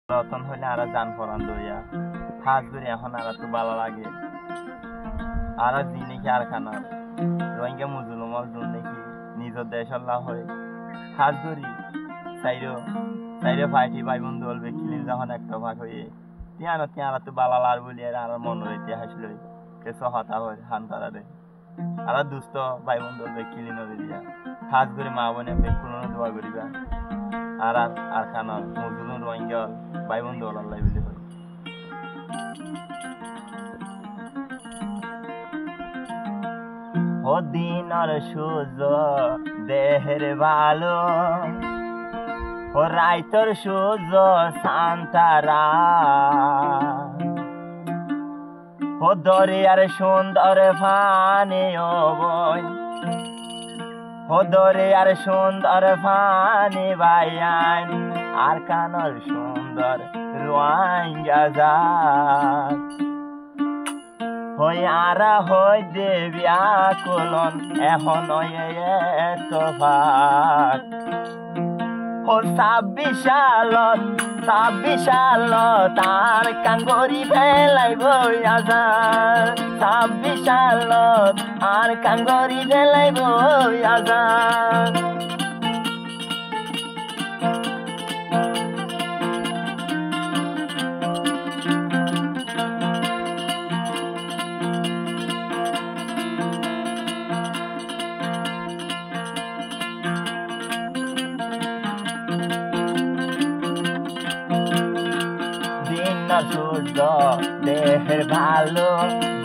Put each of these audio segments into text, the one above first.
রতন হইলে আর জান ফরান দইয়া হাজ করে এখন আর তো ভালো লাগে আর দিনে কি আর খানা রোহিঙ্গা মুসলমান জন নাকি নিজের দেশ আল্লাহ হয় হাজ করি চাইরো চাইরো ফাইটি ভাই বন্ধু বলবে কিলিন যখন একটা ভাগ হয়ে তিয়ারা তো ভালো লার বলি আর মন রইতে হাসলো কেসো হতা হয় হান্তারারে আর দুস্থ ভাই বন্ধু বলবে কিলিন দিয়া হাজ করে মা বোনে কোনো দোয়া করিবা আর আর খানা মুসলমান রোহিঙ্গা ভাই বন্ধু আল্লাহ বলি হয় ও দিনর সূর্য দেহের ভালো ও রাইতর সূর্য শান্তারা ও দরিয়ার সুন্দর ফানে বই ও দরিয়ার সুন্দর ফানে বাইয়ান আর কানর সুন্দর রোহিঙ্গা যা হই আরা হই দেবিয়া কলন এখন এত ভাগ ও 26 সালত তার কাঙ্গরি ফেলাইব আজান 26 সালত আর কাঙ্গরি ফেলাইব আজান সূর্য দেহের ভালো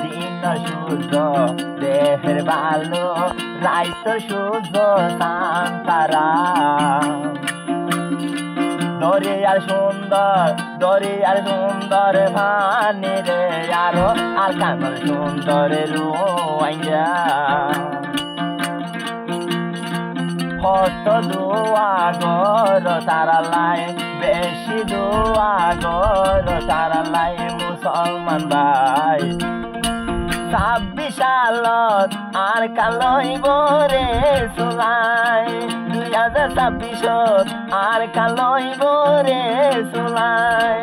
দিন সূর্য দেহের ভালো রাইত সূর্য শান্তারা দরিয়ার সুন্দর ভানে রে আরো আর কানর সুন্দর রোহিঙ্গা কত দোয়া গর তারা লাই বেশি দোয়া গর তারা লাই মুসলমান ভাই 26 সালত আর কালইব রে সোলাই 2026 আর কালইব রে সোলাই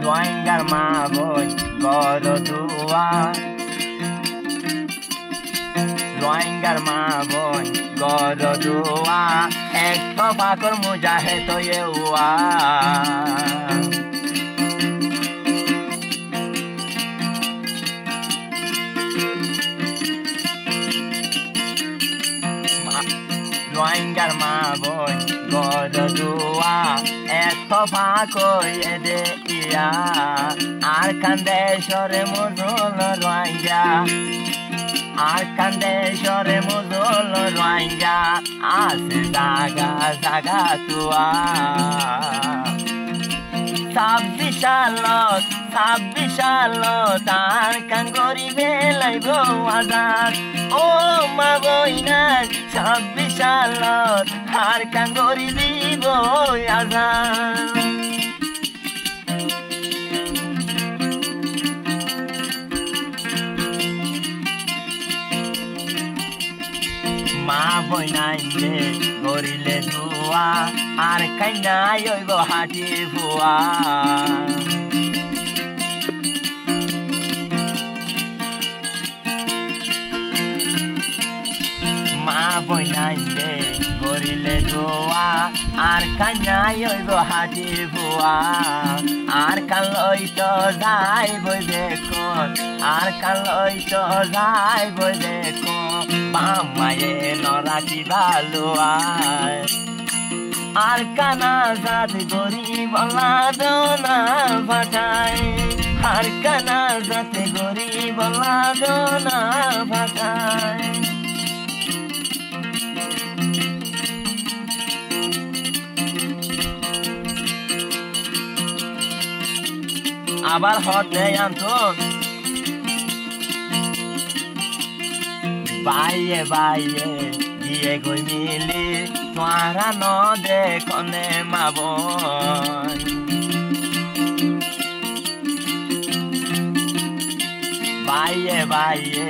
রোহিঙ্গার মা বই গর দুয়া রোহিঙ্গার মা বই গর দুয়া এক পাকর মুজাহে তো ইউয়া রোহিঙ্গার মা বই গর দুয়া এক পাকর দে ইয়া আর কান্দে সরে মুজল রোহিঙ্গা আর কান্দে সরে মুজল রোহিঙ্গা আছে জাগা তুয়া 26 সালত আর কাঙ্গরি ফেলাইব আজান ও মা বইনা 26 সালত আর কাঙ্গরি দিব আজান মা বইনাই রে গরিলে দুয়া আর কাইনাই হইব হাটি ফুয়া মা বইনাই রে গরিলে দুয়া আর কাইনাই হইব হাটি ফুয়া আর কাল তো যাইব দেখুন আর কাল তো যাইব দেখুন মামায়ে নরাকি ভালো আর কানা জাত গরিব লাদনা ভাটায় আর কানা জাত গরিব লাদনা ভাটায় আবার হতে আন্তন বাইয়ে বাইয়ে গিয়ে গই মিলি তোরা ন দেখনে মাবন বাইয়ে বাইয়ে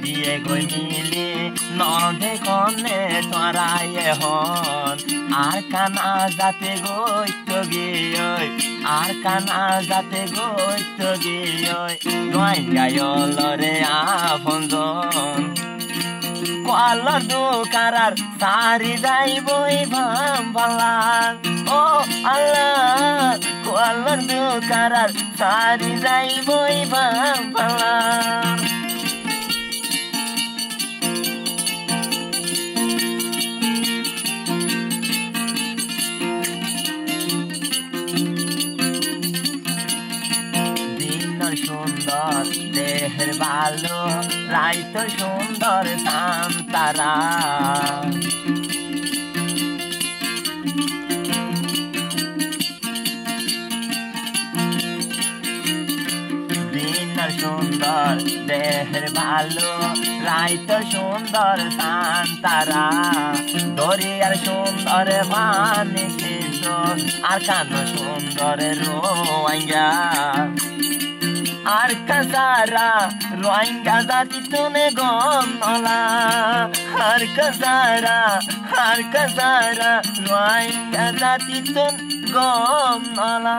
গিয়ে গই মিলি ন দেখনে তোরাই হন আর কানা যাতে গইত গিয়ে আর কানা যাতে গইত গিয়ে নয় গায়লরে আপনজন কোয়ালার দোকারার সারি যাইবই ভাম ভালা ও আল্লাহ কোয়ালার দোকারার সারি যাইবই ভাম ভালা সুন্দর দেহের ভালো রাইত সুন্দর সান্তারা দিন সুন্দর দেহের ভালো রাইত সুন্দর সান্তারা দরিয়ার সুন্দর পানি কিশোর আর কান সুন্দর রোয়াঙ্গা আর কাজারা রোহিঙ্গা জাতি তুনে গমলা আর কাজারা রোহিঙ্গা জাতি তুন গমলা